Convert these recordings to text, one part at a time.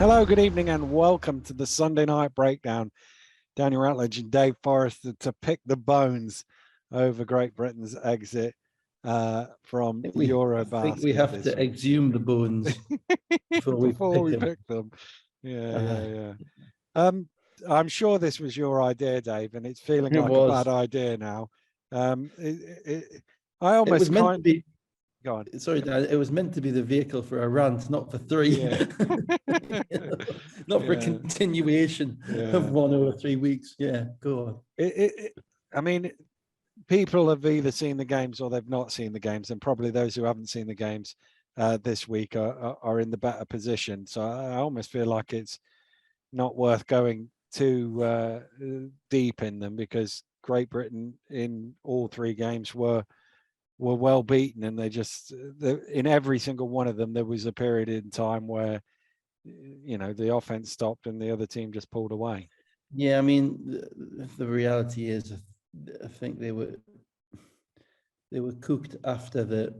Hello, good evening, and welcome to the Sunday Night Breakdown. Daniel Rutledge and Dave Forrester to pick the bones over Great Britain's exit from EuroBasket. I think we have to exhume the bones before we pick them. Yeah. I'm sure this was your idea, Dave, and it's feeling like a bad idea now. I almost kind of... Go on. Sorry, Dan, it was meant to be the vehicle for a rant, not for three. Yeah. Not for a continuation of 1 or 3 weeks. Yeah, go on. I mean, people have either seen the games or they've not seen the games, and probably those who haven't seen the games this week are in the better position. So I almost feel like it's not worth going too deep in them, because Great Britain in all 3 games were well beaten, and they just in every single one of them there was a period in time where the offense stopped and the other team just pulled away. Yeah, I mean, the reality is, I think they were cooked after the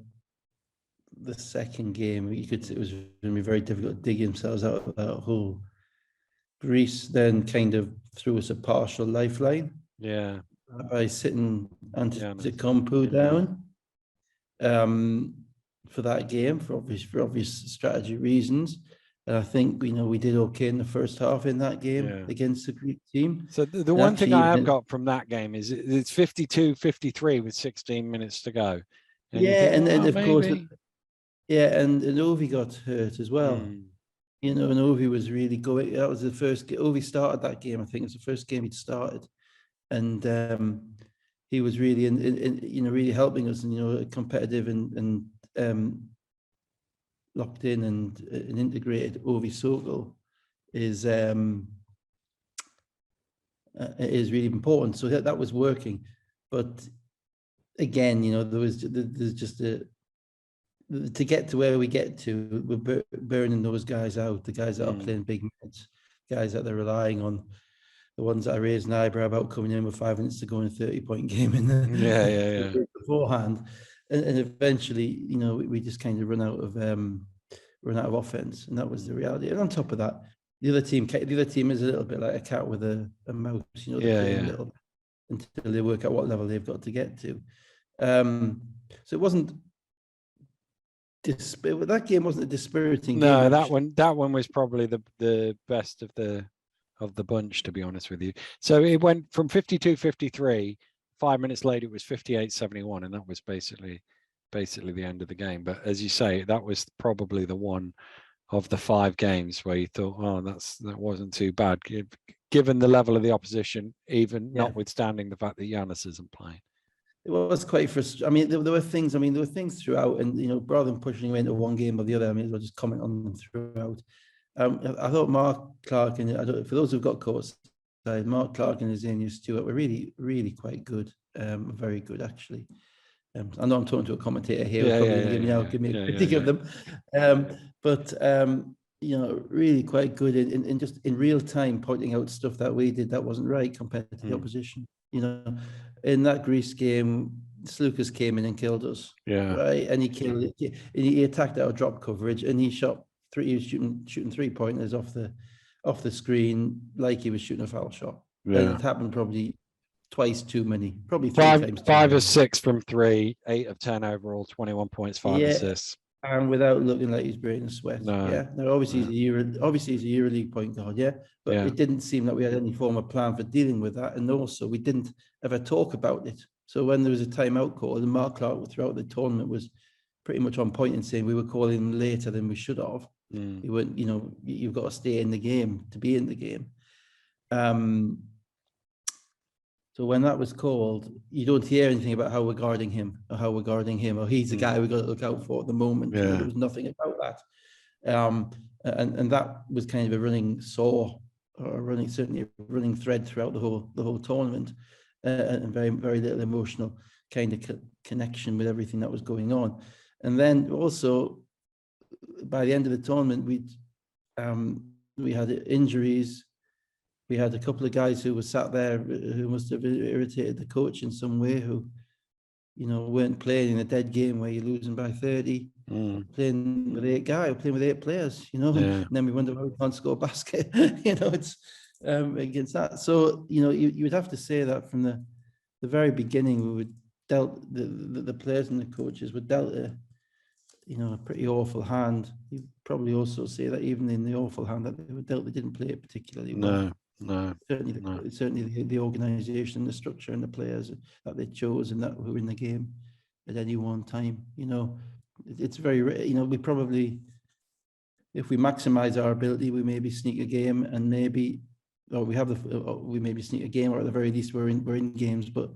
second game. You could say it was going to be very difficult to dig themselves out of that hole. Greece then kind of threw us a partial lifeline. Yeah. By sitting Antetokounmpo down for that game for obvious strategy reasons. And I think we did okay in the first half in that game against the Greek team. So the one thing I have got from that game is it's 52-53 with 16 minutes to go. And and of course, and Ovi got hurt as well. And Ovi was really going. That was the first. Ovi started that game. I think it was the first game he'd started, and he was really really helping us. And competitive and locked in and an integrated Ovi Sokol is really important. So that was working, but again, there's just to get to where we get to, we're burning those guys out. The guys that are playing big minutes, guys that they're relying on, the ones that I raised an eyebrow about coming in with 5 minutes to go in a 30-point game in the beforehand. And eventually, we just kind of run out of offense, and that was the reality. And on top of that, the other team is a little bit like a cat with a mouse. A little until they work out what level they've got to get to. So it wasn't. That game wasn't a dispiriting game. No, that one was probably the best of the bunch, to be honest with you. So it went from 52-53. 5 minutes later, it was 58-71, and that was basically the end of the game. But as you say, that was probably the one of the 5 games where you thought, oh, that wasn't too bad, given the level of the opposition, even notwithstanding the fact that Giannis isn't playing. It was quite frustrating. I mean, there were things throughout, and rather than pushing you into one game or the other, I mean, I'll just comment on them throughout. I thought Mark Clark and for those who've got courts, Mark Clark and Xenia Stewart were really, really quite good, very good actually. I know I'm talking to a commentator here, give me a critique of them, but really quite good in just in real time pointing out stuff that we did that wasn't right compared to the opposition. In that Greece game, Slukas came in and killed us. Right, and he killed it. He attacked our drop coverage, and he shot 3. He was shooting 3-pointers off the screen like he was shooting a foul shot. And it happened probably twice too many, probably 3 times. 5 or 6 from 3, 8 of 10 overall, 21 points, 5 assists. And without looking like he's breaking a sweat. No. Obviously he's a EuroLeague point guard, but it didn't seem like we had any form of plan for dealing with that, and also we didn't ever talk about it. So when there was a timeout call, and Mark Clark throughout the tournament was pretty much on point in saying we were calling them later than we should have. He went, you've got to stay in the game to be in the game. So when that was called, you don't hear anything about how we're guarding him, or he's the guy we've got to look out for at the moment. There was nothing about that. And that was kind of a running saw, or certainly a running thread throughout the whole tournament, and very, very little emotional kind of connection with everything that was going on. And then also, by the end of the tournament, we had injuries. We had a couple of guys who were sat there who must have irritated the coach in some way, who, weren't playing in a dead game where you're losing by 30. playing with 8 guys, we're playing with 8 players, you know, and then we wonder why we can't score a basket, you know, it's against that. So, you know, you would have to say that from the very beginning, we were dealt, the players and the coaches were dealt a, you know, a pretty awful hand. You probably also say that even in the awful hand that they were dealt, they didn't play it particularly well. Certainly the organisation, the structure, and the players that they chose and that were in the game at any one time. You know, it's very, you know, we probably, if we maximise our ability, we maybe sneak a game, and maybe, or we have the, we maybe sneak a game, or at the very least we're in games. But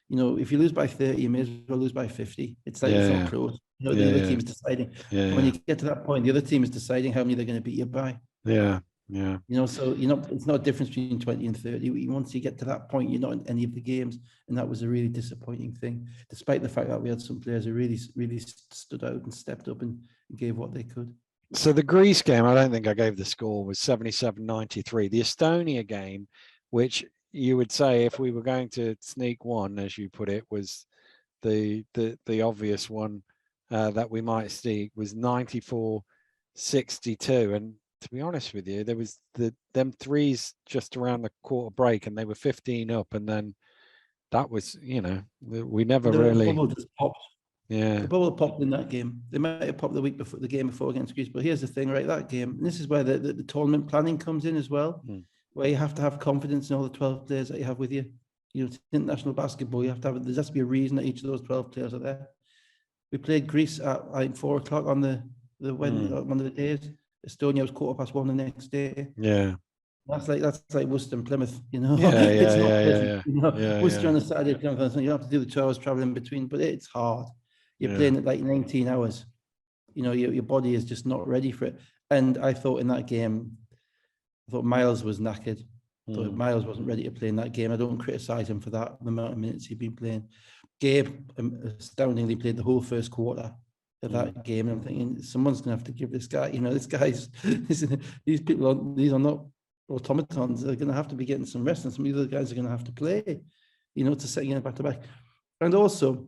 you know, if you lose by 30, you may as well lose by 50. It's like it's not close. You know, the other team is deciding. When you get to that point, the other team is deciding how many they're going to beat you by. Yeah. You know, so you're not, it's not a difference between 20 and 30. Once you get to that point, you're not in any of the games. And that was a really disappointing thing, despite the fact that we had some players who really stood out and stepped up and gave what they could. So the Greece game, I don't think I gave the score, was 77-93. The Estonia game, which you would say if we were going to sneak one, as you put it, was the obvious one that we might sneak, was 94-62. And to be honest with you, there was them threes just around the quarter break, and they were 15 up, and then that was, you know, we never really. The bubble just popped. Yeah, the bubble popped in that game. They might have popped the week before, the game before against Greece. But here's the thing, right? That game, and this is where the tournament planning comes in as well, where you have to have confidence in all the 12 players that you have with you. You know, it's international basketball. You have to have. There has to be a reason that each of those 12 players are there. We played Greece at like 4 o'clock on the one of the days. Estonia was 1:15 the next day. Yeah. That's like Worcester and Plymouth, you know. Yeah. You know, Worcester on a Saturday, Plymouth, you don't have to do the 2 hours travel in between, but it's hard. You're playing it like 19 hours. You know, your body is just not ready for it. And I thought in that game, I thought Miles was knackered. I thought Miles wasn't ready to play in that game. I don't criticise him for that, the amount of minutes he'd been playing. Gabe astoundingly played the whole first quarter of that game. And I'm thinking, someone's going to have to give this guy, you know, these people, these are not automatons. They're going to have to be getting some rest, and some of the other guys are going to have to play, you know, to set you back to back. And also,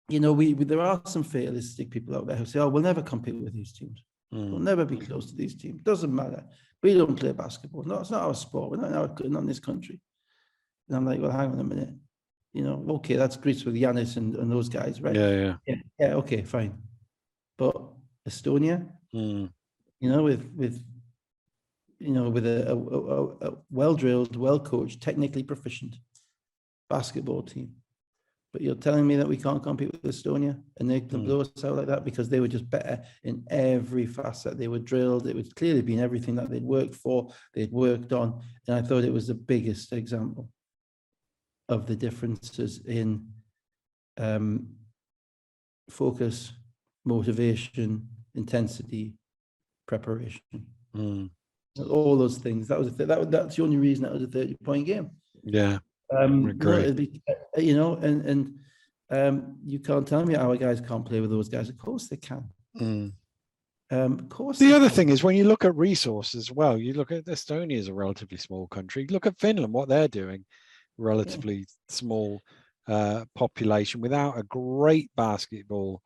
you know, there are some fatalistic people out there who say, oh, we'll never compete with these teams. We'll never be close to these teams. Doesn't matter. We don't play basketball. No, it's not our sport. We're not in this country. And I'm like, well, hang on a minute. You know, okay, that's Greece with Giannis and those guys, right? Yeah, okay, fine. But Estonia, you know, with a well-drilled, well-coached, technically proficient basketball team. But you're telling me that we can't compete with Estonia, and they can blow us out like that because they were just better in every facet. They were drilled. It was clearly been everything that they'd worked for, they'd worked on. And I thought it was the biggest example of the differences in focus, motivation, intensity, preparation. All those things. That's the only reason that was a 30-point game. Yeah. Great. You know, and you can't tell me our guys can't play with those guys. Of course they can. Of course. The other thing is, when you look at resources as well, you look at Estonia is a relatively small country. Look at Finland, what they're doing, relatively small population without a great basketball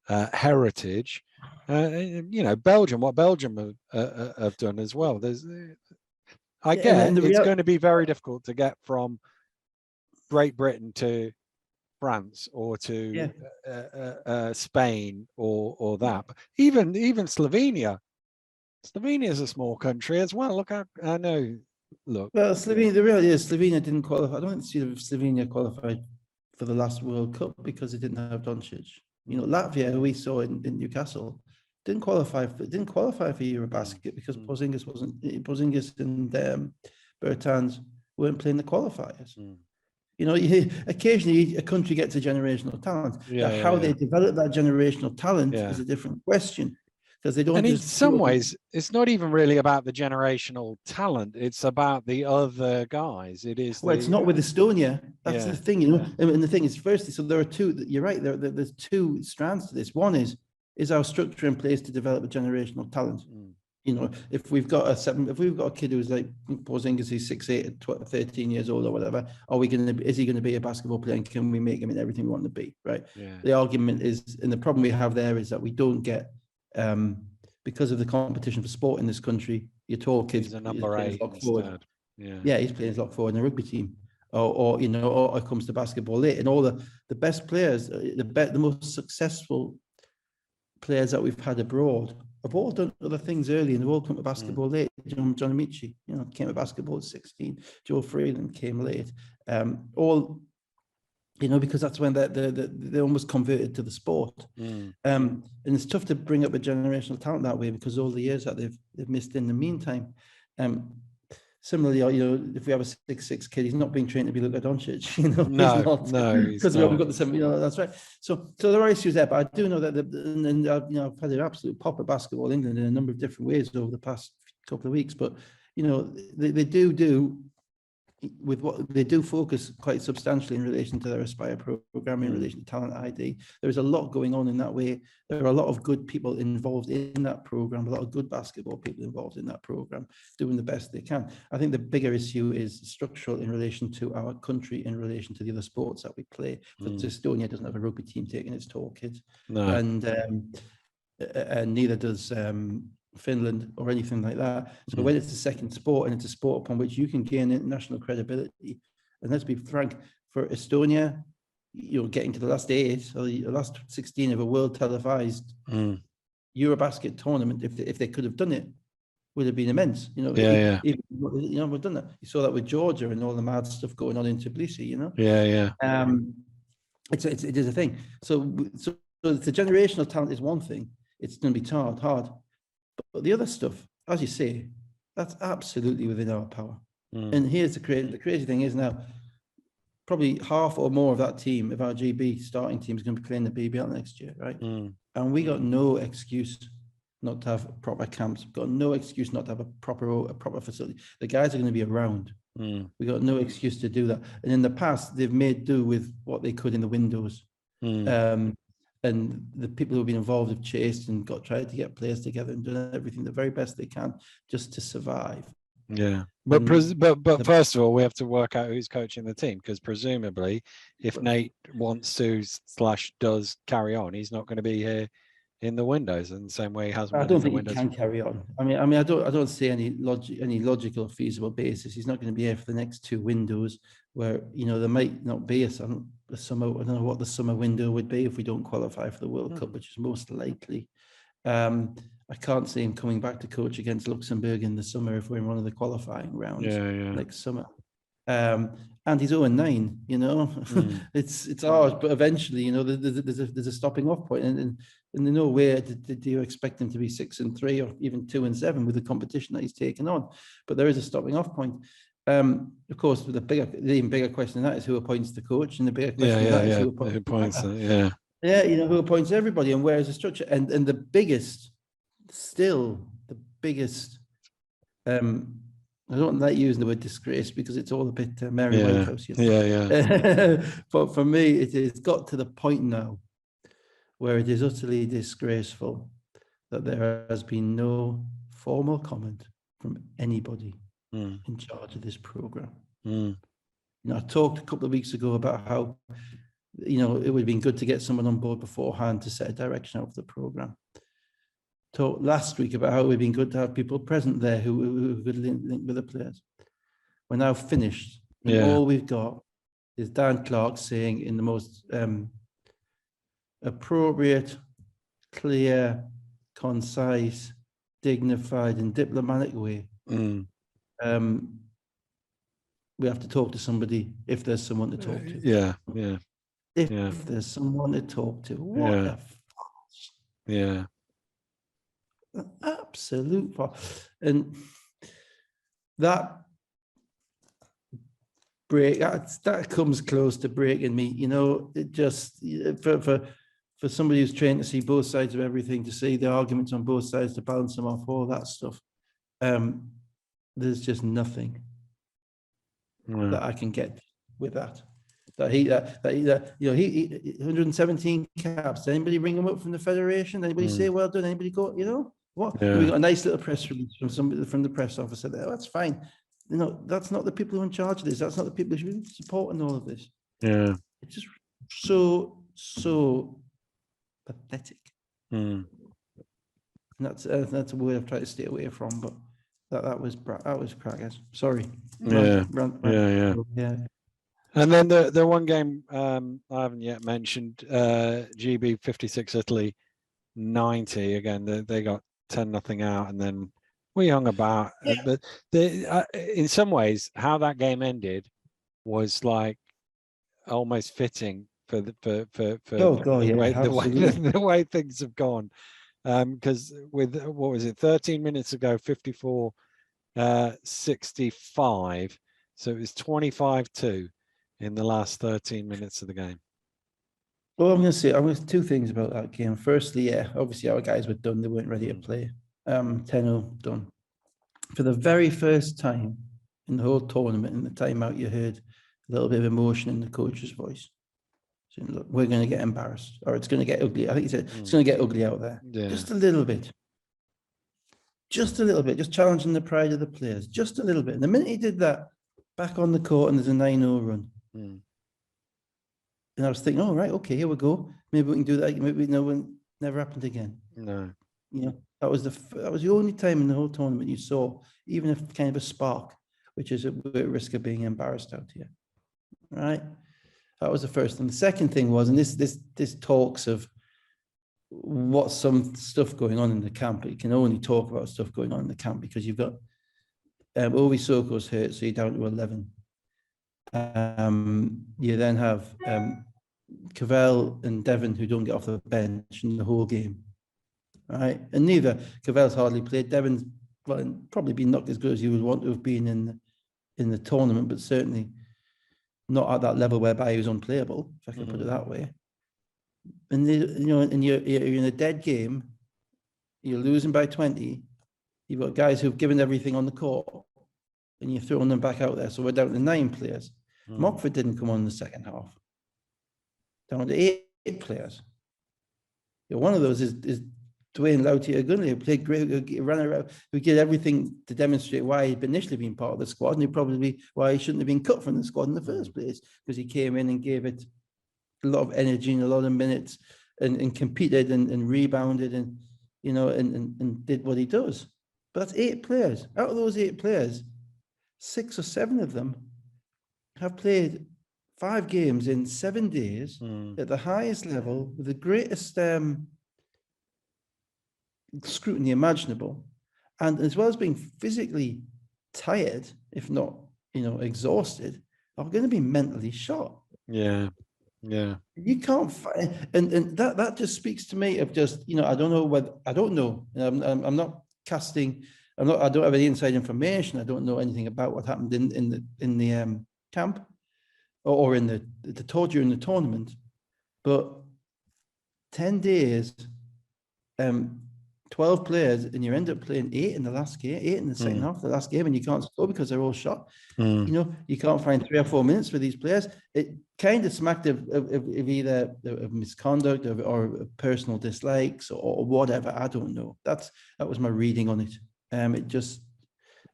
heritage. You know, Belgium, what Belgium have done as well. I get it's going to be very difficult to get from Great Britain to France or to Spain or that. But even Slovenia. Slovenia is a small country as well. Look, I know. Look. Well, Slovenia. The reality is Slovenia didn't qualify. I don't think Slovenia qualified for the last World Cup because it didn't have Doncic. You know, Latvia, who we saw in Newcastle, didn't qualify for EuroBasket because Porzingis and Bertans weren't playing the qualifiers. You know, occasionally a country gets a generational talent. How they develop that generational talent is a different question, because they don't. And in some ways, it's not even really about the generational talent. It's about the other guys. It is. Well, it's not with Estonia. That's the thing, you know. And the thing is, firstly, so there are two. You're right. There's two strands to this. One is our structure in place to develop a generational talent. You know, if we've got a kid who's like Porzingis, he's 6'8", 13 years old or whatever, is he going to be a basketball player, and can we make him in everything we want to be, right? Yeah. The argument is, and the problem we have there is that we don't get, because of the competition for sport in this country, your tall kids, He's a number 8 instead. Yeah, he's playing as lock forward in a rugby team, or you know, or it comes to basketball late, and all the best players, the most successful players that we've had abroad have all done other things early, and they've all come to basketball late. John Amici, you know, came to basketball at 16. Joe Freeland came late. All, you know, because that's when they're almost converted to the sport. And it's tough to bring up a generational talent that way, because all the years that they've missed in the meantime. Similarly, you know, if we have a 6'6" kid, he's not being trained to be Luka Doncic, you know. Because we haven't got the same, you know, that's right. So there are issues there, but I do know that, you know, I've had an absolute pop at Basketball England in a number of different ways over the past couple of weeks. But, you know, they do with what they do focus quite substantially in relation to their Aspire program, in relation to talent ID. There is a lot going on in that way. There are a lot of good people involved in that program, a lot of good basketball people involved in that program, doing the best they can. I think the bigger issue is structural in relation to our country, in relation to the other sports that we play. Estonia doesn't have a rugby team taking its tall kids, and neither does Finland or anything like that. So when it's a second sport, and it's a sport upon which you can gain international credibility, and let's be frank, for Estonia, you know, getting to the last 8 or the last 16 of a world televised EuroBasket tournament, if they could have done it, would have been immense. You know, even, you know, we've done that. You saw that with Georgia and all the mad stuff going on in Tbilisi. You know, it is a thing. So the generational talent is one thing. It's going to be hard. But the other stuff, as you say, that's absolutely within our power. And here's the crazy thing is now, probably half or more of that team, of our GB starting team, is going to be playing the BBL next year, right? And we got no excuse not to have proper camps. We've got no excuse not to have a proper facility. The guys are going to be around. We got no excuse to do that. And in the past, they've made do with what they could in the windows. And the people who have been involved have chased and tried to get players together and done everything the very best they can just to survive. But first of all, we have to work out who's coaching the team, because presumably, if Nate wants to / does carry on, he's not going to be here in the windows in the same way he has. I don't think he can carry on. I mean, I don't see any logical or feasible basis. He's not going to be here for the next 2 windows, where, you know, there might not be a summer. I don't know what the summer window would be if we don't qualify for the World Cup, which is most likely. I can't see him coming back to coach against Luxembourg in the summer if we're in one of the qualifying rounds next summer. And he's 0-9, you know. It's hard, but eventually, you know, there's a stopping off point, and in no way do you expect him to be 6-3 or even 2-7 with the competition that he's taken on. But there is a stopping off point. Of course, the even bigger question than that is who appoints the coach, and the bigger question is who appoints you know, who appoints everybody, and where is the structure, and the biggest. I don't like using the word disgrace because it's all a bit Mary Whitehouse, you know? But for me, it's got to the point now where it is utterly disgraceful that there has been no formal comment from anybody in charge of this program. You know, I talked a couple of weeks ago about how, you know, it would have been good to get someone on board beforehand to set a direction out for the program. Talked last week about how it would have been good to have people present there who could link with the players. We're now finished. And all we've got is Dan Clark saying in the most appropriate, clear, concise, dignified and diplomatic way. We have to talk to somebody if there's someone to talk to. If there's someone to talk to. What a farce. Absolute farce. And that that comes close to breaking me, you know. It just, for somebody who's trained to see both sides of everything, to see the arguments on both sides, to balance them off, all that stuff, there's just nothing that I can get with that. He 117 caps. Did anybody bring him up from the federation? Anybody say well done? Anybody go, you know? What? Yeah. We got a nice little press release from somebody from the press officer there. That's fine. That's not the people who are in charge of this. That's not the people who should be supporting all of this. Yeah. It's just so pathetic. Mm. And that's a word I've tried to stay away from, but that was crackers. Sorry. Yeah. Yeah. And then the one game I haven't yet mentioned, GB 56 Italy 90. Again, they got 10-0 out, and then we hung about. But in some ways, how that game ended was like almost fitting for the way things have gone. Because with what was it, 13 minutes ago, 54 65. So it was 25-2 in the last 13 minutes of the game. Well, I'm going to say two things about that game. Firstly, obviously our guys were done. They weren't ready to play. 10-0 done. For the very first time in the whole tournament, in the timeout, you heard a little bit of emotion in the coach's voice. So, look, we're going to get embarrassed, or it's going to get ugly. I think he said it's going to get ugly out there. Yeah. Just a little bit. Just a little bit. Just challenging the pride of the players. Just a little bit. And the minute he did that, back on the court, and there's a 9-0 run. And I was thinking, oh, right, okay, here we go. Maybe we can do that. Maybe it never happened again. No. That was the only time in the whole tournament you saw even a kind of a spark, which is at risk of being embarrassed out here. Right? That was the first. And the second thing was, and this talks of what's some stuff going on in the camp. You can only talk about stuff going on in the camp because you've got Ovi Soko's hurt, so you're down to 11. You then have Cavell and Devon, who don't get off the bench in the whole game, right? And neither Cavell's hardly played. Devon's probably been not as good as he would want to have been in the tournament, but certainly not at that level whereby he was unplayable, if I can put it that way. And and you're in a dead game. You're losing by 20. You've got guys who've given everything on the court, and you're throwing them back out there. So we're down to 9 players. Mockford didn't come on in the second half. Down to 8 players. One of those is Dwayne Lautier-Gunley, who played great, who ran around, who did everything to demonstrate why he'd initially been part of the squad, and probably why he shouldn't have been cut from the squad in the first place, because he came in and gave it a lot of energy and a lot of minutes, and competed and rebounded and did what he does. But that's 8 players. Out of those 8 players, 6 or 7 of them have played 5 games in 7 days at the highest level with the greatest scrutiny imaginable, and as well as being physically tired, if not exhausted, are going to be mentally shot. Yeah. You can't find, and that just speaks to me of just I don't know. I'm not casting. I don't have any inside information. I don't know anything about what happened in the camp or in the tour during the tournament. But 10 days, 12 players, and you end up playing 8 in the last game, 8 in the second half of the last game, and you can't score because they're all shot. You can't find 3 or 4 minutes for these players. It kind of smacked of either of misconduct or personal dislikes or whatever. I don't know. That was my reading on it. And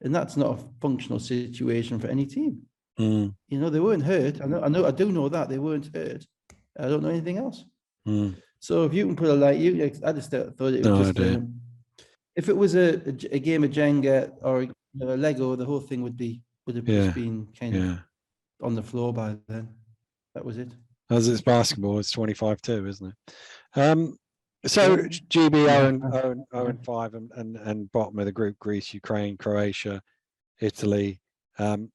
that's not a functional situation for any team. They weren't hurt. I do know that they weren't hurt. I don't know anything else. So if you can put a light, I just thought it was just. If it was a game of Jenga or a Lego, the whole thing would have just been kind of on the floor by then. That was it. As it's basketball, it's 25-2, isn't it? So GB 0-5 and bottom of the group: Greece, Ukraine, Croatia, Italy,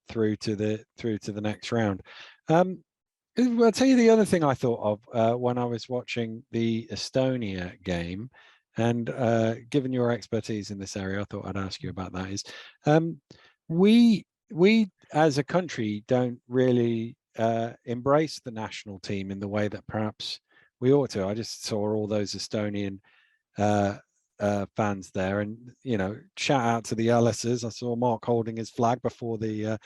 through to the next round. I'll tell you the other thing I thought of when I was watching the Estonia game, and given your expertise in this area, I thought I'd ask you about that. Is we as a country don't really embrace the national team in the way that perhaps we ought to. I just saw all those Estonian fans there, and shout out to the Ellises. I saw Mark holding his flag before the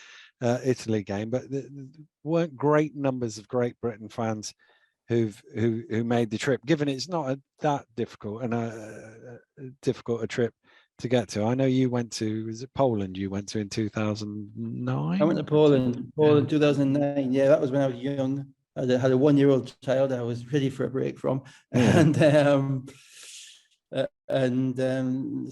Italy game, but there weren't great numbers of Great Britain fans who made the trip, given it's not that difficult and difficult a trip to get to. I know you went to, was it Poland you went to in 2009? I went to Poland 2009. Yeah, that was when I was young. I had a 1-year-old child I was ready for a break from, and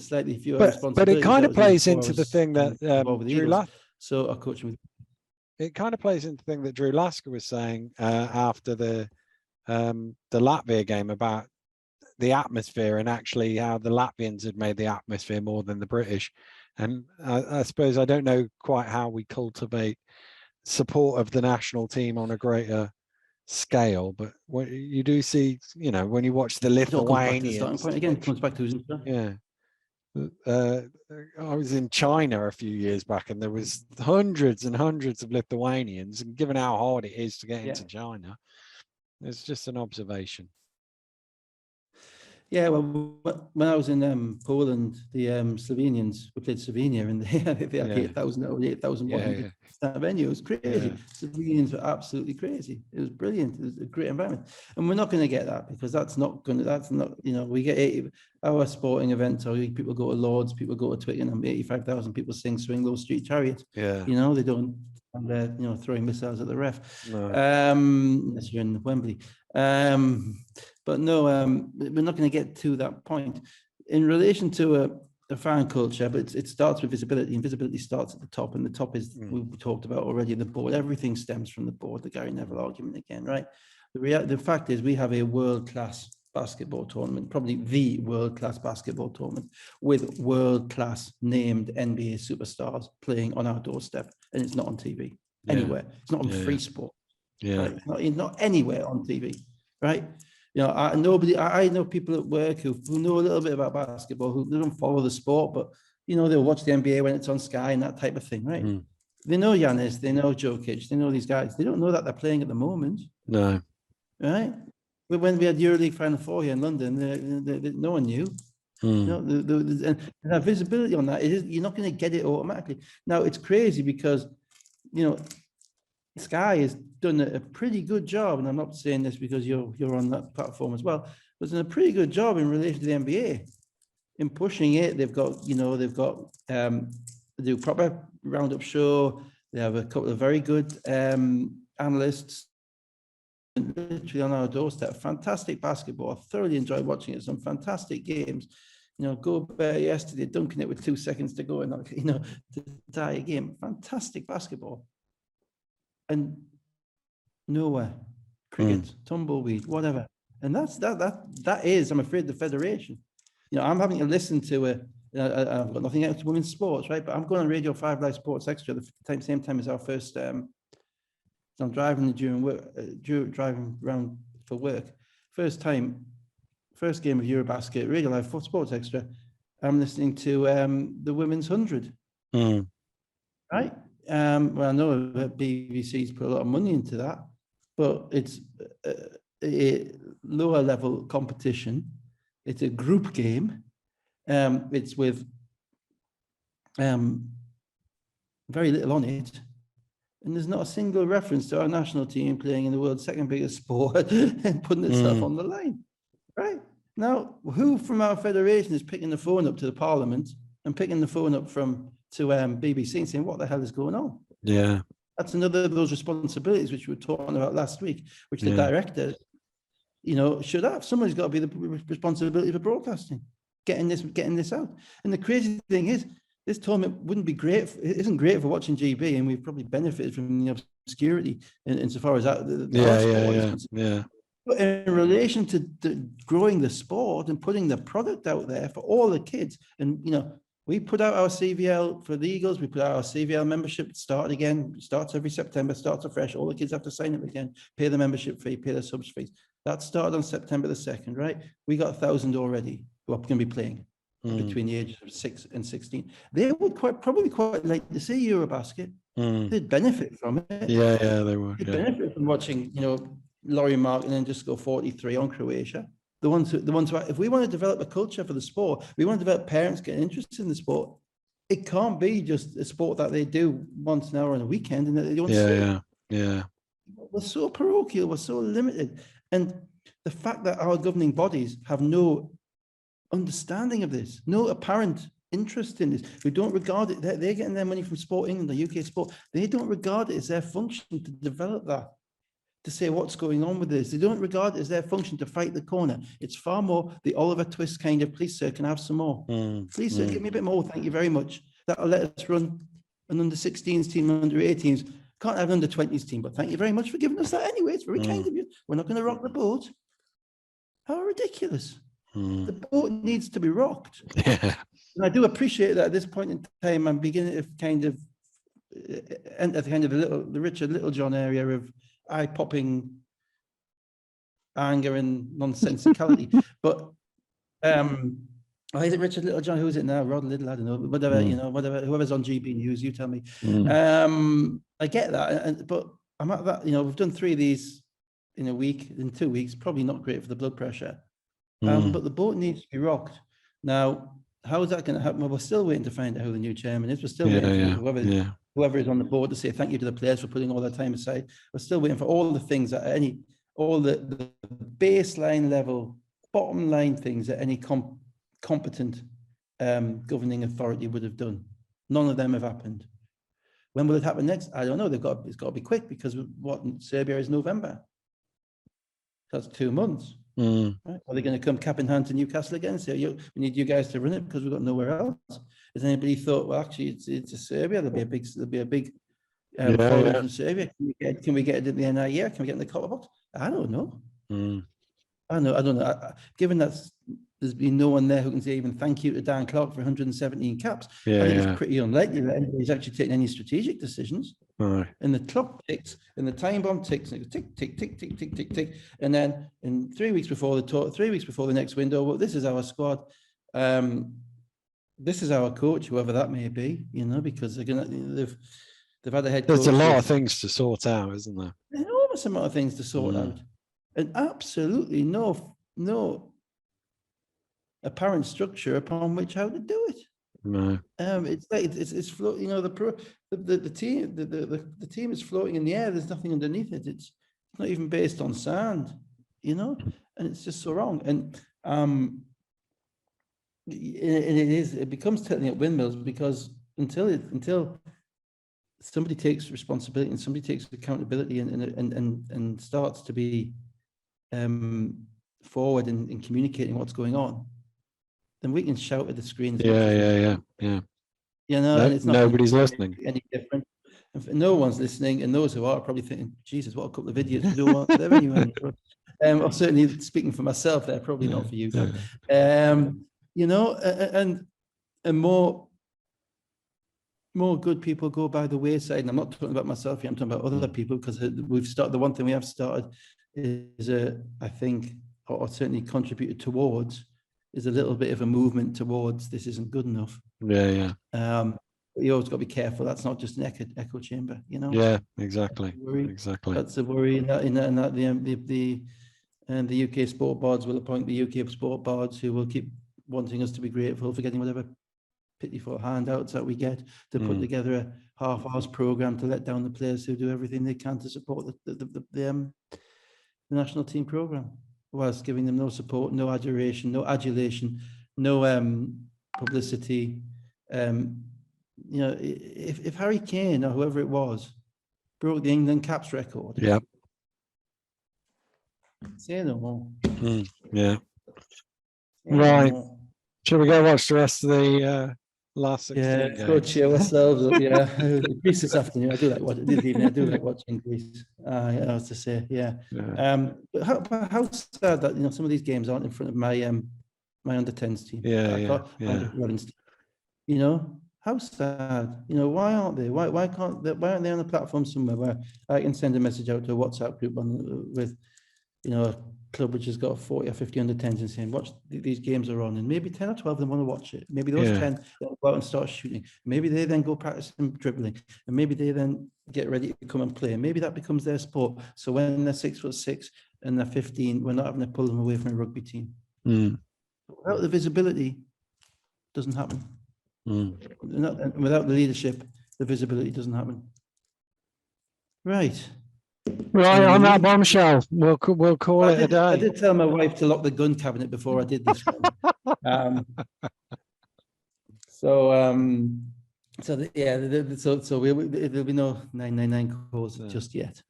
slightly fewer responsibilities. But it kind of plays into the thing that So I coached with. It kind of plays into the thing that Drew Lasker was saying after the Latvia game about the atmosphere, and actually how the Latvians had made the atmosphere more than the British. And I suppose I don't know quite how we cultivate support of the national team on a greater scale, but what you do see, you know, when you watch the Lithuanians, it comes back to yeah. I was in China a few years back, and there was hundreds and hundreds of Lithuanians, and given how hard it is to get into China, it's just an observation. Yeah, well, when I was in Poland, the Slovenians, we played Slovenia, and they had 8,000 or 8,100 venue. It was crazy. Yeah. Slovenians were absolutely crazy. It was brilliant. It was a great environment, and we're not going to get that, because that's not, you know, we get our sporting events, or people go to Lords, people go to Twickenham, 85,000 people sing Swing Low Street Chariot. Yeah, you know, they don't. And they're, you know, throwing missiles at the ref. No. Unless you're in Wembley. But no, we're not going to get to that point. In relation to a fan culture, but it starts with visibility, and visibility starts at the top, and the top is, we talked about already, the board. Everything stems from the board, the Gary Neville argument again, right? The fact is, we have a world-class basketball tournament, probably the world-class basketball tournament, with world-class named NBA superstars playing on our doorstep, and it's not on TV anywhere. It's not on free sport. Right? It's not anywhere on TV, right? You know, I know people at work who know a little bit about basketball, who don't follow the sport, but you know, they'll watch the NBA when it's on Sky and that type of thing, right? They know Giannis, they know Jokic, they know these guys. They don't know that they're playing at the moment. No. Right? When we had EuroLeague Final Four here in London, no one knew. You know, and that visibility on that, you're not going to get it automatically. Now, it's crazy because, you know, Sky has done a pretty good job, and I'm not saying this because you're on that platform as well, but done a pretty good job in relation to the NBA in pushing it. They've got, you know, they do proper roundup show. They have a couple of very good analysts literally on our doorstep. Fantastic basketball. I thoroughly enjoyed watching it. Some fantastic games. You know, Gobert yesterday dunking it with 2 seconds to go, and, you know, to tie a game. Fantastic basketball. And nowhere, cricket, tumbleweed, whatever. And that is, I'm afraid, the federation. You know, I'm having to listen to I've got nothing against women's sports, right? But I'm going on Radio 5 Live Sports Extra the same time as our first. I'm driving during work, driving around for work. First game of EuroBasket, Radio Live Sports Extra. I'm listening to the Women's 100. Right? Well, I know that BBC's put a lot of money into that, but it's a lower level competition. It's a group game. It's with very little on it. And there's not a single reference to our national team playing in the world's second biggest sport and putting itself on the line. Right? Now, who from our federation is picking the phone up to the Parliament and picking the phone up to BBC and saying, what the hell is going on? Yeah. That's another of those responsibilities which we were talking about last week, which the director, you know, should have. Somebody's got to be the responsibility for broadcasting, getting this out. And the crazy thing is, this tournament wouldn't be great. It isn't great for watching GB, and we've probably benefited from the obscurity insofar as that. Yeah. But in relation to growing the sport and putting the product out there for all the kids, and you know, we put out our CVL for the Eagles. We put out our CVL membership. Starts every September. Starts afresh. All the kids have to sign up again, pay the membership fee, pay the subs fees. That started on September the 2nd, right? We got 1,000 already who are going to be playing. Between the ages of 6 and 16, they would probably quite like to see EuroBasket. They'd benefit from it. Yeah, they would. They'd benefit from watching, you know, Laurie Markin and just go 43 on Croatia. The ones who, if we want to develop a culture for the sport, we want to develop parents getting interested in the sport. It can't be just a sport that they do once an hour on a weekend and that they don't see. Yeah. We're so parochial. We're so limited. And the fact that our governing bodies have no understanding of this, no apparent interest in this, who don't regard it, they're getting their money from Sport England, the UK Sport, they don't regard it as their function to develop that, to say what's going on with this. They don't regard it as their function to fight the corner. It's far more the Oliver Twist kind of, please sir, can I have some more? Please sir, give me a bit more, thank you very much. That'll let us run an under 16s team, under 18s. Can't have an under 20s team, but thank you very much for giving us that anyway. It's very kind of you. We're not going to rock the boat. How ridiculous. The boat needs to be rocked. Yeah. And I do appreciate that at this point in time, I'm beginning to kind of enter kind of the Richard Littlejohn area of eye-popping anger and nonsensicality. But is it Richard Littlejohn? Who is it now? Rod Little, I don't know. Whatever, you know, whatever, whoever's on GB News, you tell me. I get that, but I'm at that, you know, we've done 3 of these in a week, in 2 weeks, probably not great for the blood pressure. But the boat needs to be rocked. Now, how is that going to happen? Well, we're still waiting to find out who the new chairman is. We're still waiting for whoever is on the board to say thank you to the players for putting all their time aside. We're still waiting for all the things that all the baseline level, bottom line things that any competent governing authority would have done. None of them have happened. When will it happen next? I don't know. It's got to be quick, because what in Serbia is November. That's 2 months. Right? Are they going to come cap in hand to Newcastle again and say, we need you guys to run it because we've got nowhere else? Has anybody thought, well, actually, it's a Serbia. There'll be a big following from Serbia. Can we get it in the NIE? Can we get in the copper box? I don't know. I don't know. Given that there's been no one there who can say even thank you to Dan Clark for 117 caps, I think it's pretty unlikely that anybody's actually taking any strategic decisions. And the clock ticks, and the time bomb ticks, and it goes tick, tick, tick, tick, tick, tick, tick. And then in 3 weeks before the next window, well, this is our squad. This is our coach, whoever that may be, you know, because they've had a head coach. There's a lot of things to sort out, isn't there? An enormous amount of things to sort out. And absolutely no apparent structure upon which how to do it. No. It's like it's floating. You know, the team is floating in the air. There's nothing underneath it. It's not even based on sand. You know, and it's just so wrong. And it becomes tilting at windmills, because until somebody takes responsibility and somebody takes accountability and starts to be forward in communicating what's going on, then we can shout at the screens. Yeah. You know, and it's not nobody's listening. Any different. And no one's listening, and those who are probably thinking, Jesus, what a couple of idiots. We don't want them anyway. Or certainly speaking for myself, they're probably not for you. You know, and more good people go by the wayside. And I'm not talking about myself here, I'm talking about other people, because we've started, the one thing we have started is I think, or certainly contributed towards, is a little bit of a movement towards this isn't good enough. Yeah. You always got to be careful. That's not just an echo chamber, you know. Yeah, exactly. That's a worry. In that the UK sport boards will appoint the UK sport boards, who will keep wanting us to be grateful for getting whatever pitiful handouts that we get to put together a half-hour's program to let down the players who do everything they can to support the national team program, whilst giving them no support, no adoration, no adulation, no publicity. You know, if Harry Kane or whoever it was broke the England caps record, say no more. Yeah. Right. Shall we go watch the rest of the last 16 games? Go cheer ourselves up. Yeah, Greece this afternoon. I do like watching Greece. I have to say, But how sad that, you know, some of these games aren't in front of my under 10s team. You know, how sad. You know, why aren't they? Why aren't they on a platform somewhere where I can send a message out to a WhatsApp group with, you know, a club which has got 40 or 50 under 10s and saying, watch, these games are on, and maybe 10 or 12 of them want to watch it. Maybe those 10 go out and start shooting. Maybe they then go practicing dribbling, and maybe they then get ready to come and play. Maybe that becomes their sport. So when they're 6'6" and they're 15, we're not having to pull them away from a rugby team. Without the visibility, it doesn't happen. Without the leadership, the visibility doesn't happen. Right. Right, on that bombshell, we'll call it a day. I did tell my wife to lock the gun cabinet before I did this one. So there'll be no 999 calls just yet.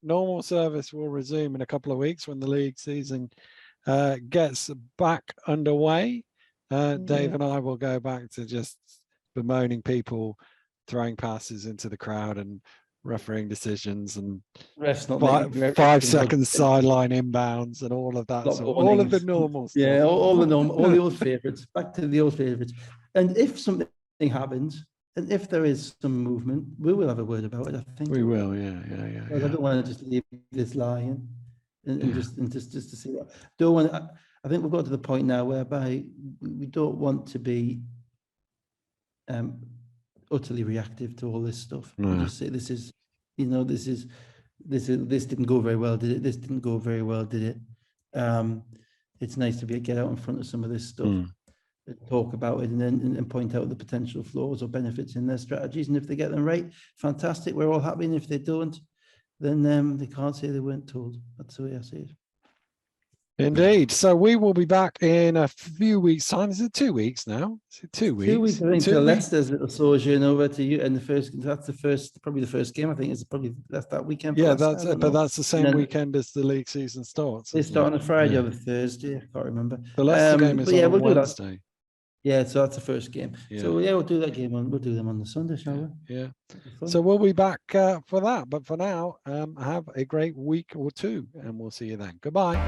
Normal service will resume in a couple of weeks when the league season gets back underway. Dave and I will go back to just bemoaning people throwing passes into the crowd and refereeing decisions and 5 seconds sideline inbounds and all of that. All of the normal stuff. Yeah, all the old favorites. Back to the old favorites. And if something happens, and if there is some movement, we will have a word about it. I think we will. Yeah. I don't want to just leave this lying and just to see what. Don't want. I think we've got to the point now whereby we don't want to be utterly reactive to all this stuff. No. Just say this didn't go very well, did it? This didn't go very well, did it? It's nice to get out in front of some of this stuff, talk about it, and point out the potential flaws or benefits in their strategies. And if they get them right, fantastic. We're all happy. And if they don't, then they can't say they weren't told. That's the way I see it. Indeed. So we will be back in a few weeks' time. Is it 2 weeks now? Is it 2 weeks? 2 weeks, I think, to Leicester's little sojourn over to you. And probably the first game, I think, is probably that weekend. Yeah, that's the same weekend as the league season starts. They start on a Friday or a Thursday. I can't remember. The Leicester game is on Wednesday. Yeah, so that's the first game. Yeah. So we'll do that game we'll do them on the Sunday, shall we? Yeah. So we'll be back for that. But for now, have a great week or two, and we'll see you then. Goodbye.